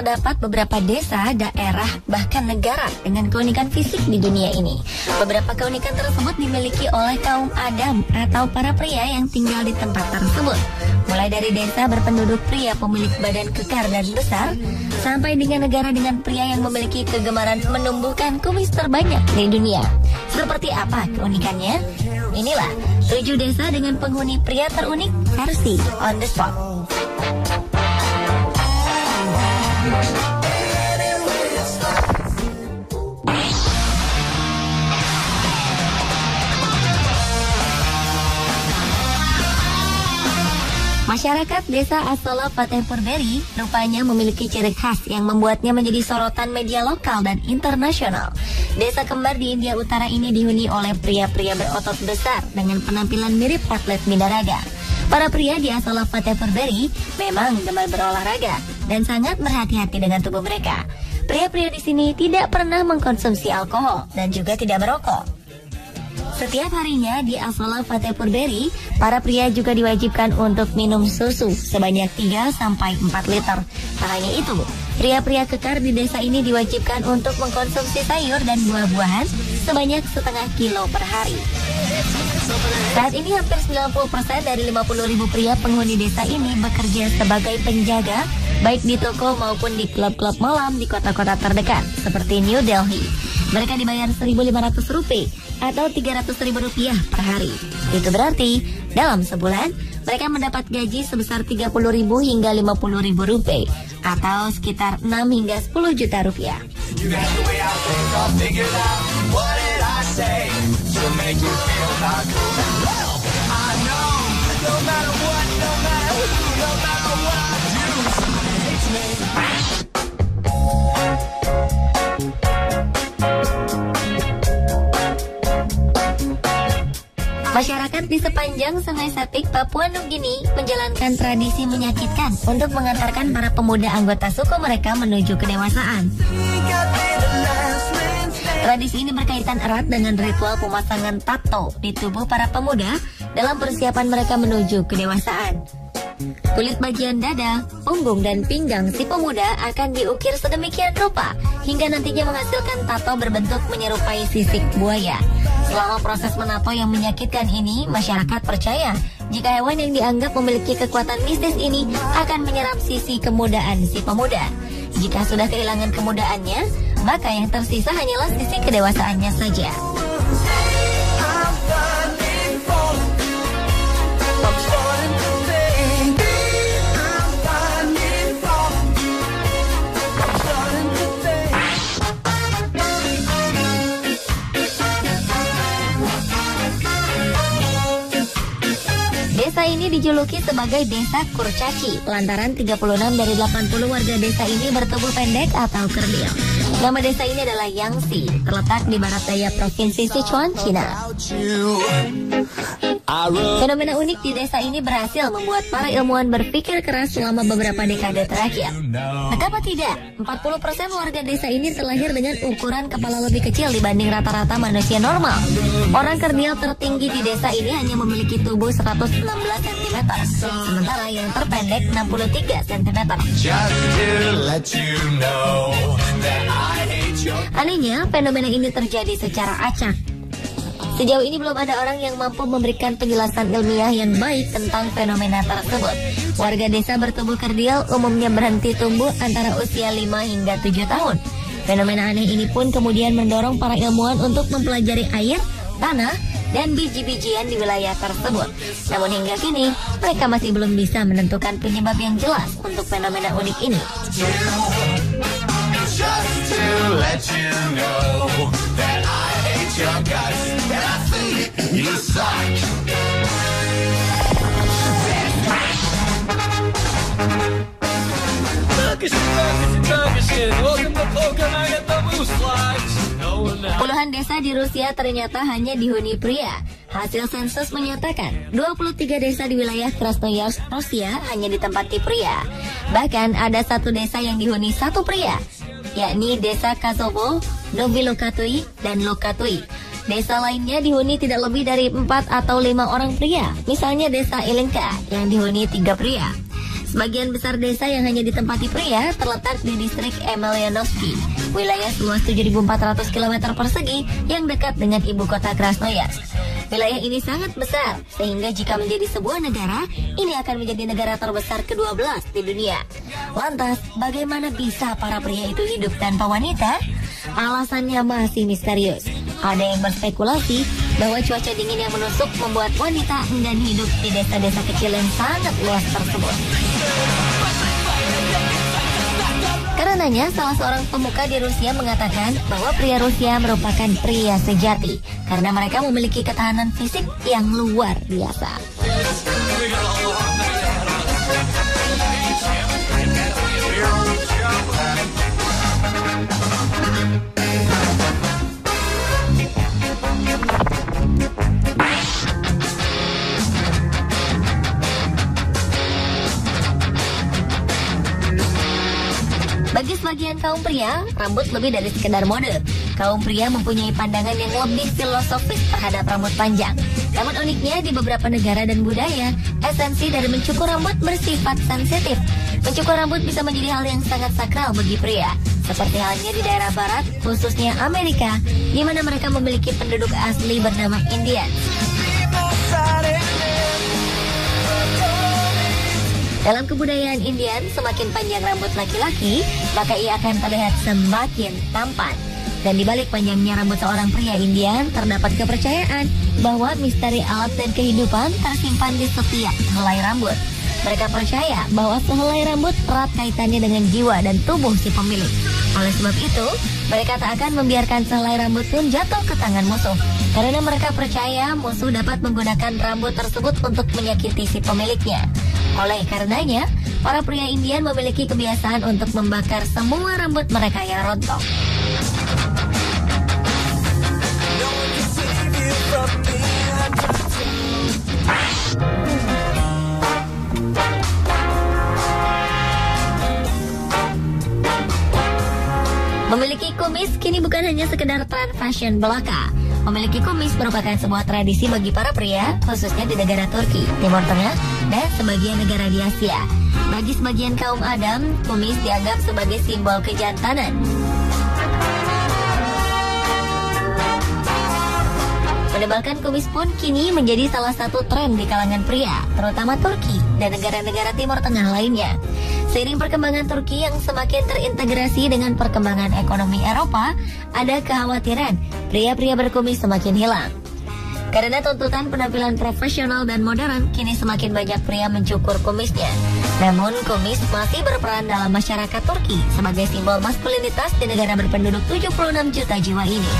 terdapat beberapa desa, daerah, bahkan negara dengan keunikan fisik di dunia ini. Beberapa keunikan tersebut dimiliki oleh kaum Adam atau para pria yang tinggal di tempat tersebut. Mulai dari desa berpenduduk pria pemilik badan kekar dan besar, sampai dengan negara dengan pria yang memiliki kegemaran menumbuhkan kumis terbanyak di dunia. Seperti apa keunikannya? Inilah 7 desa dengan penghuni pria terunik versi On The Spot. Masyarakat desa Asola Fatehpurberi rupanya memiliki ciri khas yang membuatnya menjadi sorotan media lokal dan internasional. Desa kembar di India Utara ini dihuni oleh pria-pria berotot besar dengan penampilan mirip atlet binaraga. Para pria di Asola Fatehpurberi memang gemar berolahraga dan sangat berhati-hati dengan tubuh mereka. Pria-pria di sini tidak pernah mengkonsumsi alkohol dan juga tidak merokok. Setiap harinya di Asola Fatehpurberi, para pria juga diwajibkan untuk minum susu sebanyak 3-4 liter. Tak hanya itu, pria-pria kekar di desa ini diwajibkan untuk mengkonsumsi sayur dan buah-buahan sebanyak setengah kilo per hari. Saat ini hampir 90% dari 50.000 pria penghuni desa ini bekerja sebagai penjaga, baik di toko maupun di klub-klub malam di kota-kota terdekat, seperti New Delhi. Mereka dibayar Rp1.500 atau Rp300.000 per hari. Itu berarti dalam sebulan mereka mendapat gaji sebesar Rp30.000 hingga Rp50.000 atau sekitar 6 hingga 10 juta rupiah. Masyarakat di sepanjang Sungai Sepik, Papua Nugini menjalankan tradisi menyakitkan untuk mengantarkan para pemuda anggota suku mereka menuju kedewasaan. Tradisi ini berkaitan erat dengan ritual pemasangan tato di tubuh para pemuda dalam persiapan mereka menuju kedewasaan. Kulit bagian dada, punggung, dan pinggang si pemuda akan diukir sedemikian rupa hingga nantinya menghasilkan tato berbentuk menyerupai sisik buaya. Selama proses menato yang menyakitkan ini, masyarakat percaya jika hewan yang dianggap memiliki kekuatan mistis ini akan menyerap sisi kemudaan si pemuda. Jika sudah kehilangan kemudaannya, maka yang tersisa hanyalah sisi kedewasaannya saja. Desa ini dijuluki sebagai Desa Kurcaci lantaran 36 dari 80 warga desa ini bertubuh pendek atau kerdil. Nama desa ini adalah Yangtze, terletak di barat daya Provinsi Sichuan, China. Fenomena unik di desa ini berhasil membuat para ilmuwan berpikir keras selama beberapa dekade terakhir. Betapa tidak, 40% warga desa ini terlahir dengan ukuran kepala lebih kecil dibanding rata-rata manusia normal. Orang kerdil tertinggi di desa ini hanya memiliki tubuh 116 cm, sementara yang terpendek 63 cm. Anehnya, fenomena ini terjadi secara acak. Sejauh ini belum ada orang yang mampu memberikan penjelasan ilmiah yang baik tentang fenomena tersebut. Warga desa bertubuh kerdil umumnya berhenti tumbuh antara usia 5 hingga 7 tahun. Fenomena aneh ini pun kemudian mendorong para ilmuwan untuk mempelajari air, tanah, dan biji-bijian di wilayah tersebut. Namun hingga kini, mereka masih belum bisa menentukan penyebab yang jelas untuk fenomena unik ini. Puluhan desa di Rusia ternyata hanya dihuni pria. Hasil sensus menyatakan 23 desa di wilayah Krasnoyarsk, Rusia hanya ditempati pria. Bahkan ada satu desa yang dihuni satu pria, yakni Desa Kazovo, Novi Lokatui, dan Lokatui. Desa lainnya dihuni tidak lebih dari 4 atau 5 orang pria. Misalnya Desa Ilinka yang dihuni 3 pria. Sebagian besar desa yang hanya ditempati pria terletak di distrik Emelianovsky, wilayah seluas 7.400 km persegi yang dekat dengan ibu kota Krasnoyarsk. Wilayah ini sangat besar, sehingga jika menjadi sebuah negara, ini akan menjadi negara terbesar ke-12 di dunia. Lantas, bagaimana bisa para pria itu hidup tanpa wanita? Alasannya masih misterius. Ada yang berspekulasi bahwa cuaca dingin yang menusuk membuat wanita enggan hidup di desa-desa kecil yang sangat luas tersebut. Karenanya, salah seorang pemuka di Rusia mengatakan bahwa pria Rusia merupakan pria sejati karena mereka memiliki ketahanan fisik yang luar biasa. Bagi sebagian kaum pria, rambut lebih dari sekedar mode. Kaum pria mempunyai pandangan yang lebih filosofis terhadap rambut panjang. Namun uniknya, di beberapa negara dan budaya, esensi dari mencukur rambut bersifat sensitif. Mencukur rambut bisa menjadi hal yang sangat sakral bagi pria, seperti halnya di daerah barat, khususnya Amerika, di mana mereka memiliki penduduk asli bernama Indian. Dalam kebudayaan Indian, semakin panjang rambut laki-laki, maka ia akan terlihat semakin tampan. Dan di balik panjangnya rambut seorang pria Indian, terdapat kepercayaan bahwa misteri alat dan kehidupan tersimpan di setiap helai rambut. Mereka percaya bahwa sehelai rambut erat kaitannya dengan jiwa dan tubuh si pemilik. Oleh sebab itu, mereka tak akan membiarkan sehelai rambut pun jatuh ke tangan musuh. Karena mereka percaya musuh dapat menggunakan rambut tersebut untuk menyakiti si pemiliknya. Oleh karenanya, para pria Indian memiliki kebiasaan untuk membakar semua rambut mereka yang rontok. Memiliki kumis kini bukan hanya sekedar tren fashion belaka. Memiliki kumis merupakan sebuah tradisi bagi para pria, khususnya di negara Turki, Timur Tengah, dan sebagian negara di Asia. Bagi sebagian kaum Adam, kumis dianggap sebagai simbol kejantanan. Menebalkan kumis pun kini menjadi salah satu tren di kalangan pria, terutama Turki dan negara-negara Timur Tengah lainnya. Seiring perkembangan Turki yang semakin terintegrasi dengan perkembangan ekonomi Eropa, ada kekhawatiran pria-pria berkumis semakin hilang. Karena tuntutan penampilan profesional dan modern, kini semakin banyak pria mencukur kumisnya. Namun, kumis masih berperan dalam masyarakat Turki sebagai simbol maskulinitas di negara berpenduduk 76 juta jiwa ini.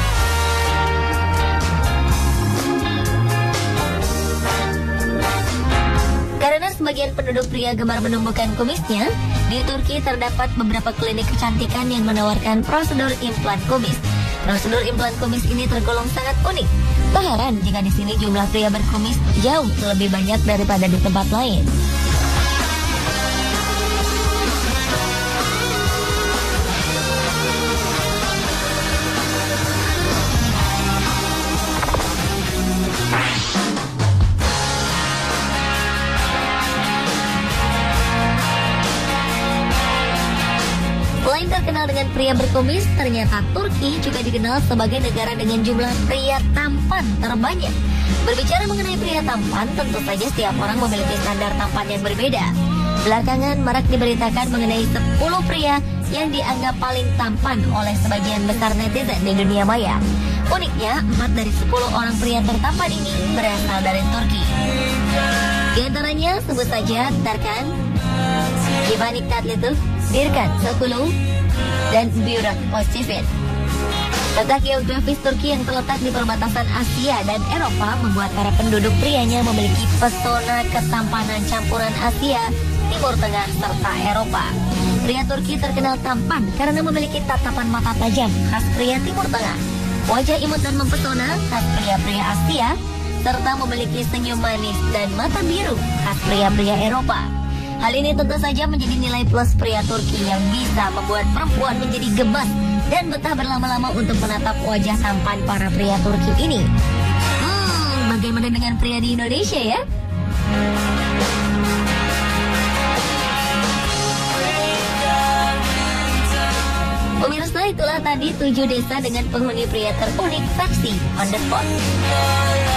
Karena sebagian penduduk pria gemar menumbuhkan kumisnya, di Turki terdapat beberapa klinik kecantikan yang menawarkan prosedur implan kumis. Prosedur implan kumis ini tergolong sangat unik. Tak heran jika di sini jumlah pria berkumis jauh lebih banyak daripada di tempat lain. Selain terkenal dengan pria berkumis, ternyata Turki juga dikenal sebagai negara dengan jumlah pria tampan terbanyak. Berbicara mengenai pria tampan, tentu saja setiap orang memiliki standar tampan yang berbeda. Belakangan marak diberitakan mengenai 10 pria yang dianggap paling tampan oleh sebagian besar netizen di dunia maya. Uniknya, 4 dari 10 orang pria tertampan ini berasal dari Turki. Di antaranya sebut saja Tarkan, Giovanni Tatlitov, Birkan Sokulu, dan Burak Özçivit. Letak geografis Turki yang terletak di perbatasan Asia dan Eropa membuat para penduduk prianya memiliki pesona ketampanan campuran Asia, Timur Tengah, serta Eropa. Pria Turki terkenal tampan karena memiliki tatapan mata tajam khas pria Timur Tengah, wajah imut dan mempesona khas pria-pria Asia, serta memiliki senyum manis dan mata biru khas pria-pria Eropa. Hal ini tentu saja menjadi nilai plus pria Turki yang bisa membuat perempuan menjadi gemas dan betah berlama-lama untuk menatap wajah tampan para pria Turki ini. Bagaimana dengan pria di Indonesia ya? tadi 7 desa dengan penghuni pria terunik versi On The Spot.